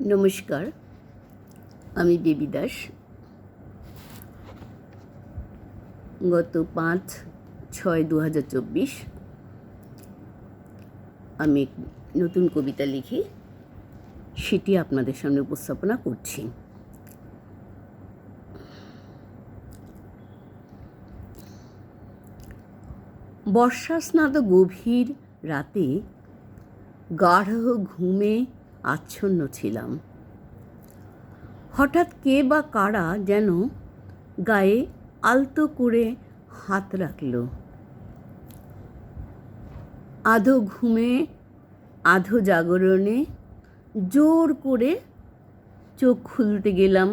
নমস্কার, আমি বেবি দাস। গত 5/6/2024 আমি এক নতুন কবিতা লিখে সেটি আপনাদের সামনে উপস্থাপনা করছি। বর্ষাস্নাত গভীর রাতে গাঢ় ঘুমে আচ্ছন্ন ছিলাম। হঠাৎ কে বা কারা যেন গায়ে আলতো করে হাত রাখল। আধো ঘুমে আধো জাগরণে জোর করে চোখ খুলতে গেলাম।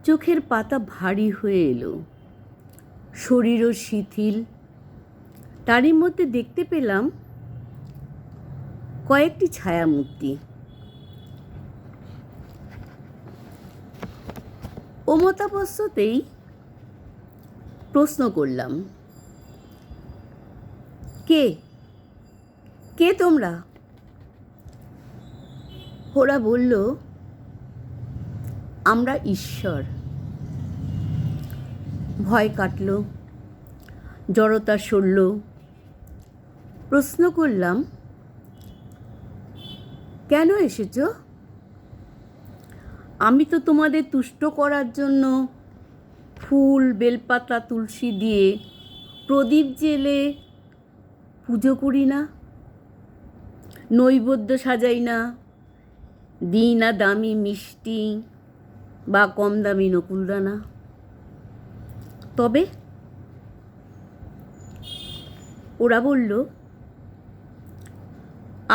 চোখের পাতা ভারী হয়ে এলো, শরীরও শিথিল। তারই মধ্যে দেখতে পেলাম কয়েকটি ছায়ামূর্তি। অমতাবস্থাতেই প্রশ্ন করলাম, কে কে তোমরা? ওরা বলল, আমরা ঈশ্বর। ভয় কাটল, জড়তা সরল। প্রশ্ন করলাম, কেন এসেছো? আমি তো তোমাদের তুষ্ট করার জন্য ফুল, বেলপাতা, তুলসী দিয়ে প্রদীপ জেলে পুজো করি না, নৈবেদ্য সাজাই না, দিই না দামি মিষ্টি বা কম দামি নকুলদানা। তবে ওরা বলল,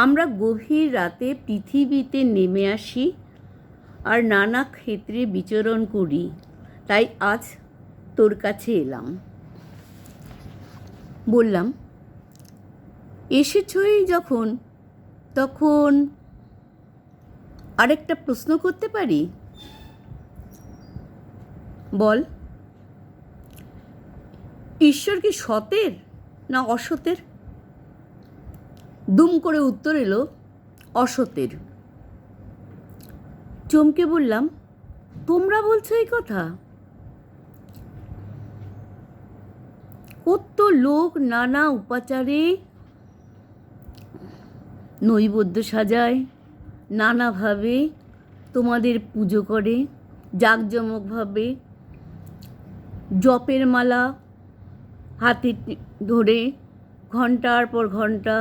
আমরা গভীর রাতে পৃথিবীতে নেমে আসি আর নানা ক্ষেত্রে বিচরণ করি, তাই আজ তোর কাছে এলাম। বললাম, এসেছই যখন তখন আরেকটা প্রশ্ন করতে পারি? বল, ঈশ্বর কি সতের না অসতের? দুম করে উত্তর এলো, অসতের। চমকে বললাম, তোমরা বলছো এই কথা? কত লোক নানা উপাচারে নৈবেদ্য সাজায়, নানাভাবে তোমাদের পুজো করে, জাঁকজমকভাবে জপের মালা হাতে ধরে ঘন্টার পর ঘন্টা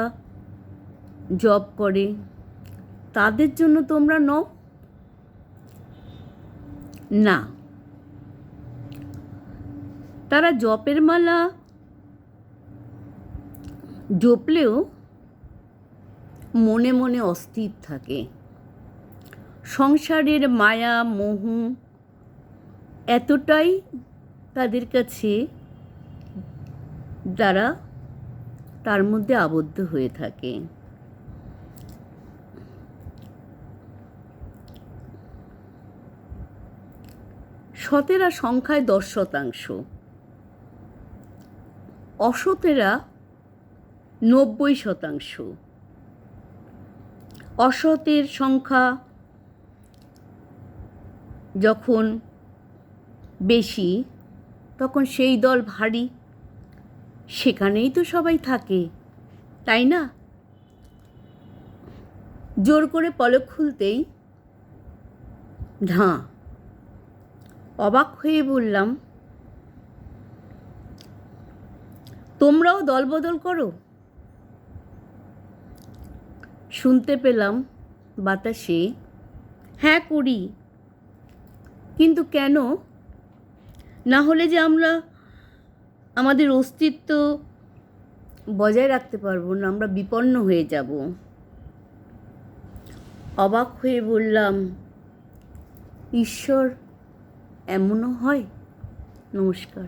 জপ করে। তাদের জন্য তোমরা নও? না, তারা জপের মালা জপলেও মনে মনে অস্থির থাকে। সংসারের মায়া মোহ এতটাই তাদের কাছে, তারা তার মধ্যে আবদ্ধ হয়ে থাকে। সতেরা সংখ্যায় 10%, অসতেরা 90%। অসতের সংখ্যা যখন বেশি তখন সেই দল ভারী, সেখানেই তো সবাই থাকে, তাই না? জোর করে পলক খুলতেই ঢাঁ। অবাক হয়ে বললাম, তোমরাও দলবদল করো? শুনতে পেলাম বাতাসে, হ্যাঁ করি। কিন্তু কেন? না হলে যে আমরা আমাদের অস্তিত্ব বজায় রাখতে পারবো না, আমরা বিপন্ন হয়ে যাব। অবাক হয়ে বললাম, ঈশ্বর এমনও হয়? নমস্কার।